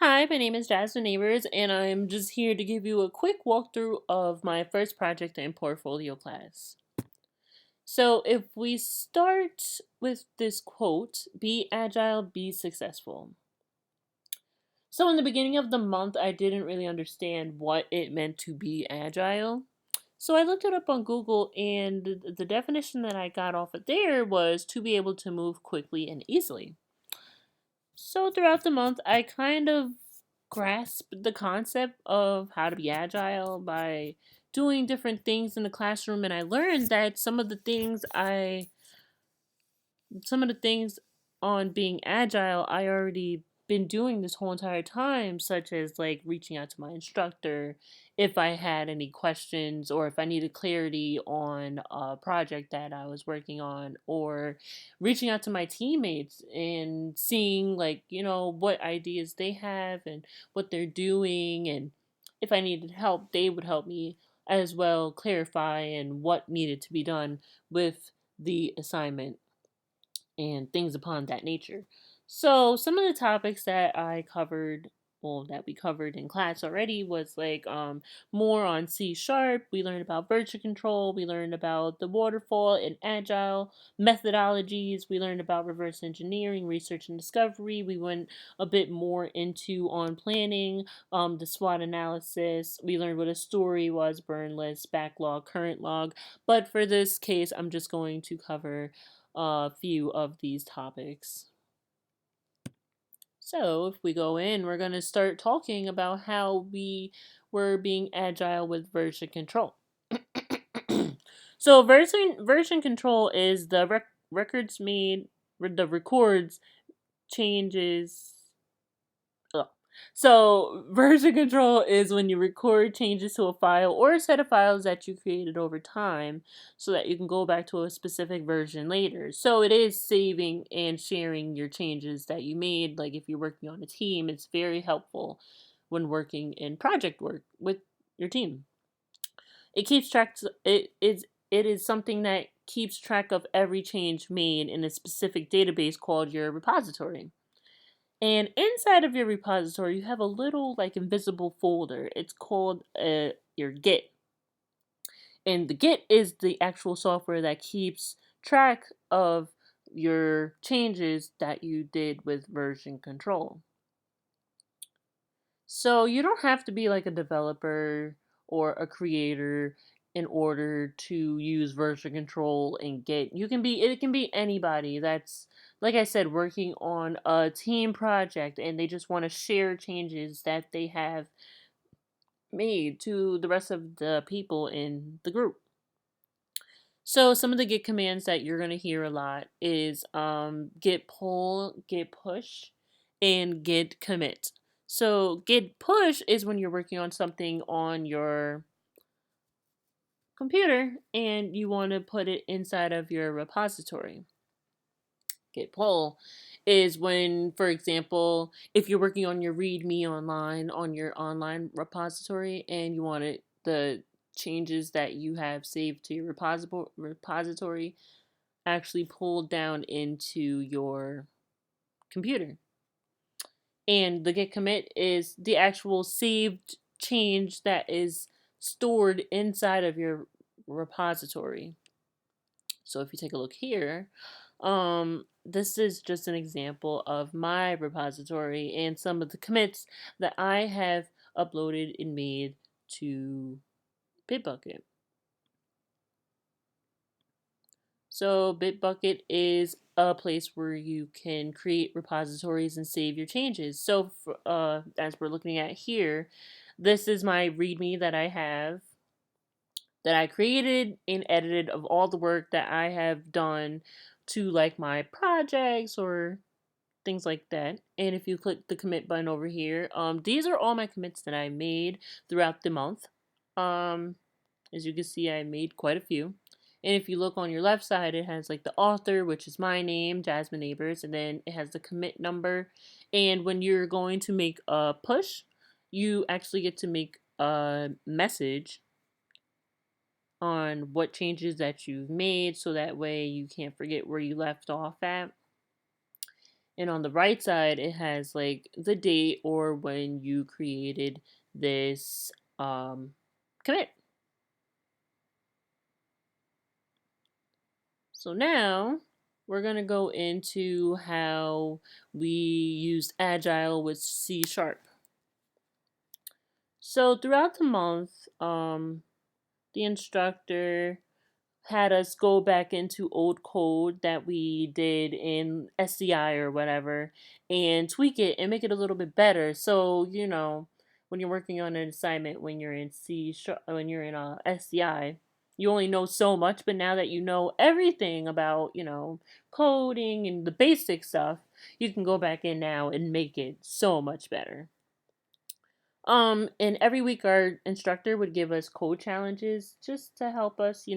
Hi, my name is Jasmine Neighbors, and I'm just here to give you a quick walkthrough of my first project in portfolio class. So, if we start with this quote, be agile, be successful. So, in the beginning of the month, I didn't really understand what it meant to be agile. So, I looked it up on Google, and the definition that I got off of there was to be able to move quickly and easily. So throughout the month, I kind of grasped the concept of how to be agile by doing different things in the classroom, and I learned that some of the things on being agile I already been doing this whole entire time, such as like reaching out to my instructor if I had any questions or if I needed clarity on a project that I was working on, or reaching out to my teammates and seeing what ideas they have and what they're doing, and if I needed help they would help me as well clarify and what needed to be done with the assignment and things upon that nature. So some of the topics that I covered, well, that we covered in class already was more on C sharp. We learned about version control. We learned about the waterfall and agile methodologies. We learned about reverse engineering, research and discovery. We went a bit more into on planning, the SWOT analysis. We learned what a story was, burn list, backlog, current log. But for this case, I'm just going to cover a few of these topics. So, if we go in, we're going to start talking about how we were being agile with version control. So, version control is the records made, the records changes. Ugh. So, version control is when you record changes to a file or a set of files that you created over time so that you can go back to a specific version later. So, it is saving and sharing your changes that you made. Like if you're working on a team, it's very helpful when working in project work with your team. It is something that keeps track of every change made in a specific database called your repository. And inside of your repository, you have a little like invisible folder. It's called your Git. And the Git is the actual software that keeps track of your changes that you did with version control. So you don't have to be like a developer or a creator in order to use version control and Git. It can be anybody that's, like I said, working on a team project and they just want to share changes that they have made to the rest of the people in the group. So some of the Git commands that you're gonna hear a lot is git pull, git push, and git commit. So git push is when you're working on something on your computer and you want to put it inside of your repository. Git pull is when, for example, if you're working on your README online on your online repository and you want the changes that you have saved to your repository actually pulled down into your computer. And the git commit is the actual saved change that is stored inside of your repository. So if you take a look here, this is just an example of my repository and some of the commits that I have uploaded and made to Bitbucket. So Bitbucket is a place where you can create repositories and save your changes. So as we're looking at here, this is my README that I have that I created and edited of all the work that I have done to like my projects or things like that. And if you click the commit button over here, these are all my commits that I made throughout the month. Um, as you can see, I made quite a few. And if you look on your left side, it has like the author, which is my name, Jasmine Neighbors, and then it has the commit number. And when you're going to make a push, you actually get to make a message on what changes that you've made so that way you can't forget where you left off at. And on the right side, it has like the date or when you created this commit. So now we're going to go into how we used Agile with C Sharp. So throughout the month, the instructor had us go back into old code that we did in SCI or whatever and tweak it and make it a little bit better. So, when you're working on an assignment, when you're in when you're in SCI, you only know so much, but now that you know everything about, coding and the basic stuff, you can go back in now and make it so much better. And every week our instructor would give us code challenges just to help us,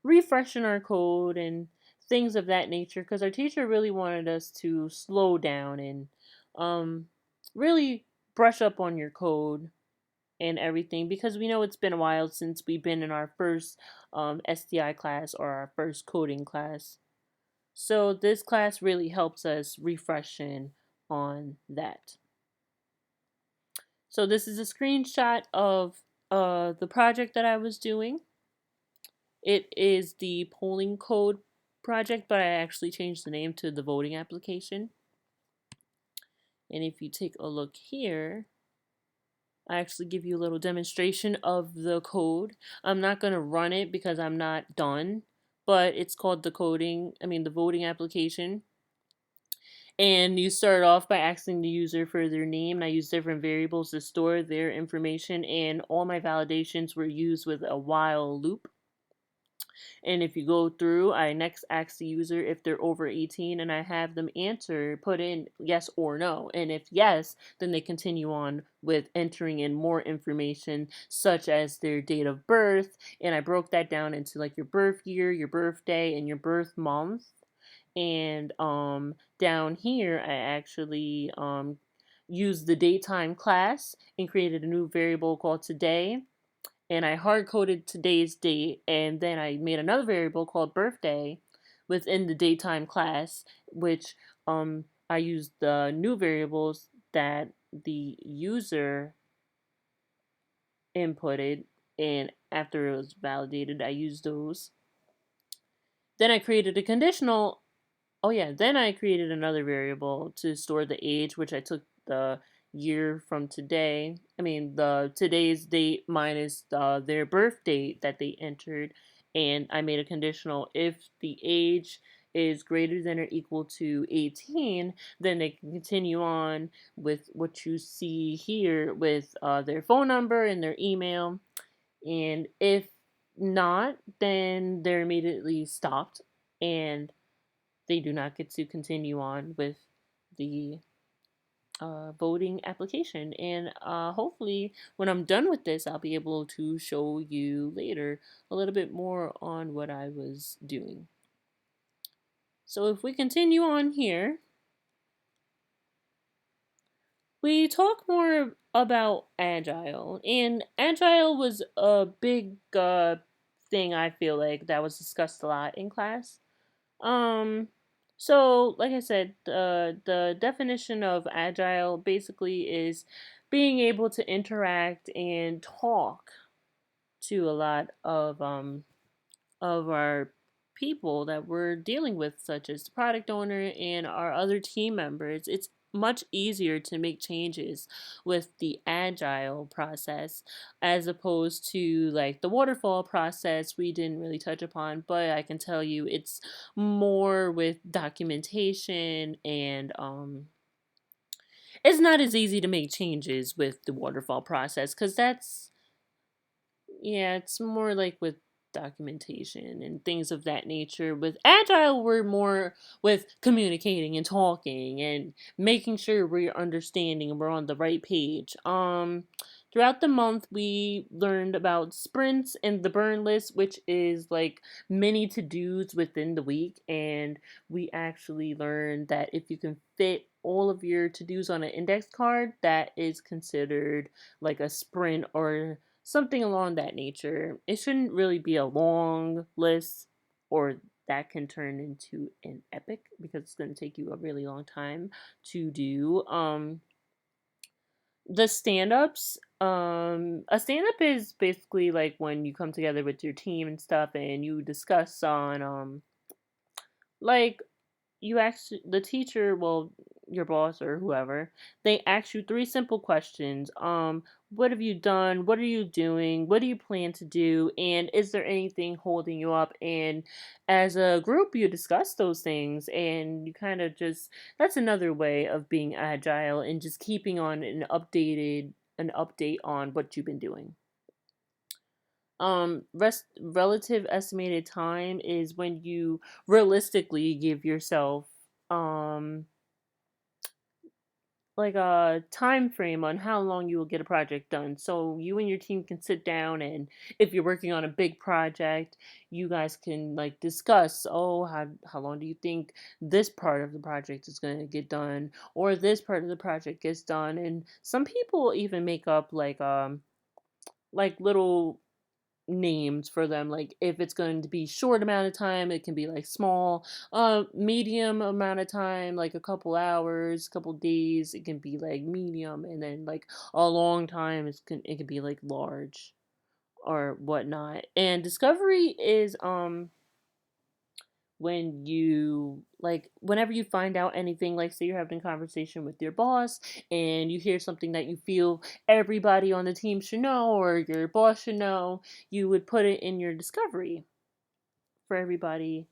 refreshing our code and things of that nature. Because our teacher really wanted us to slow down and um, really brush up on your code and everything. Because we know it's been a while since we've been in our first STI class or our first coding class. So this class really helps us refreshing on that. So this is a screenshot of the project that I was doing. It is the polling code project, but I actually changed the name to the voting application. And if you take a look here, I actually give you a little demonstration of the code. I'm not going to run it because I'm not done, but it's called the voting application. And you start off by asking the user for their name, and I use different variables to store their information, and all my validations were used with a while loop. And if you go through, I next ask the user if they're over 18, and I have them put in yes or no. And if yes, then they continue on with entering in more information, such as their date of birth. And I broke that down into like your birth year, your birthday, and your birth month. And down here, I actually used the daytime class and created a new variable called today. And I hard coded today's date, and then I made another variable called birthday within the daytime class, which I used the new variables that the user inputted, and after it was validated, I used those. Then I created a conditional. Oh yeah, then I created another variable to store the age, which I took the year from today. The today's date minus their birth date that they entered, and I made a conditional if the age is greater than or equal to 18, then they can continue on with what you see here with their phone number and their email. And if not, then they're immediately stopped and they do not get to continue on with the voting application. And hopefully, when I'm done with this, I'll be able to show you later a little bit more on what I was doing. So if we continue on here, we talk more about Agile. And Agile was a big thing, I feel like, that was discussed a lot in class. Um, so like I said, the definition of agile basically is being able to interact and talk to a lot of our people that we're dealing with, such as the product owner and our other team members. It's much easier to make changes with the agile process as opposed to like the waterfall process we didn't really touch upon, but I can tell you it's more with documentation and it's not as easy to make changes with the waterfall process because it's more like with documentation and things of that nature. With Agile, we're more with communicating and talking and making sure we're understanding and we're on the right page. Throughout the month, we learned about sprints and the burn list, which is like many to dos within the week. And we actually learned that if you can fit all of your to dos on an index card, that is considered like a sprint or something along that nature. It shouldn't really be a long list or that can turn into an epic because it's going to take you a really long time to do. The stand-ups, a stand-up is basically like when you come together with your team and stuff and you discuss on like you ask the teacher, well, your boss or whoever, they ask you three simple questions. What have you done? What are you doing? What do you plan to do? And is there anything holding you up? And as a group, you discuss those things and you kind of just, that's another way of being agile and just keeping on an update on what you've been doing. Relative estimated time is when you realistically give yourself um like a time frame on how long you will get a project done. So you and your team can sit down, and if you're working on a big project, you guys can like discuss, oh, how long do you think this part of the project is going to get done, or this part of the project gets done. And some people even make up like little names for them, like if it's going to be short amount of time, it can be like small, medium amount of time, like a couple hours, couple days, it can be like medium, and then like a long time it can be like large or whatnot. And discovery is when you like whenever you find out anything, like say you're having a conversation with your boss and you hear something that you feel everybody on the team should know or your boss should know, you would put it in your discovery for everybody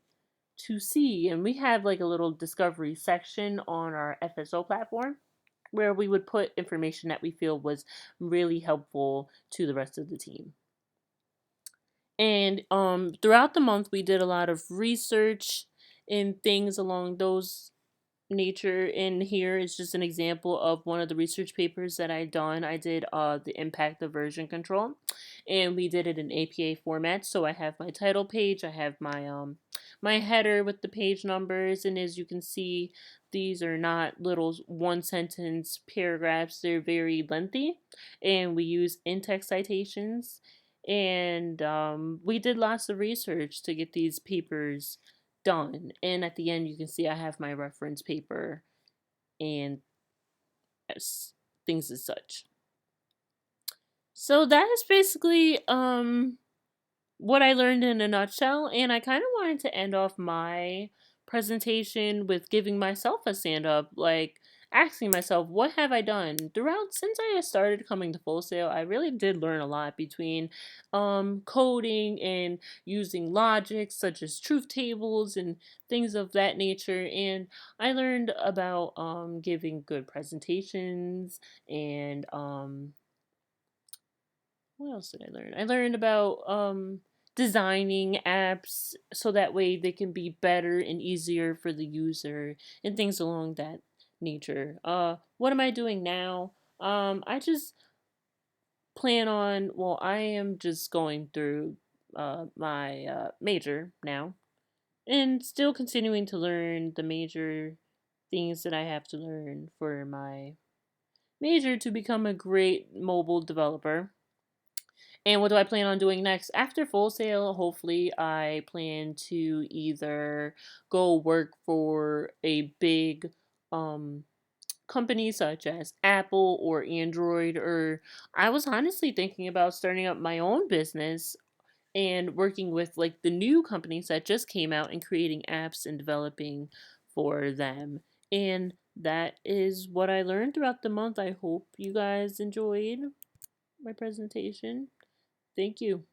to see. And we have like a little discovery section on our FSO platform where we would put information that we feel was really helpful to the rest of the team. And throughout the month we did a lot of research and things along those nature. In here is just an example of one of the research papers that I done. I did the impact of version control, and we did it in APA format. So I have my title page, I have my header with the page numbers, and as you can see, these are not little one sentence paragraphs. They're very lengthy, and we use in-text citations. And we did lots of research to get these papers done. And at the end, you can see I have my reference paper and things as such. So that is basically what I learned in a nutshell. And I kind of wanted to end off my presentation with giving myself a stand up, like asking myself, what have I done throughout since I started coming to Full Sail? I really did learn a lot between coding and using logic such as truth tables and things of that nature. And I learned about giving good presentations and what else did I learn? I learned about designing apps so that way they can be better and easier for the user and things along that nature. What am I doing now? I just plan on, well, I am just going through my major now and still continuing to learn the major things that I have to learn for my major to become a great mobile developer. And what do I plan on doing next? After Full Sail, hopefully, I plan to either go work for a big um, company such as Apple or Android, or I was honestly thinking about starting up my own business and working with like the new companies that just came out and creating apps and developing for them. And that is what I learned throughout the month. I hope you guys enjoyed my presentation. Thank you.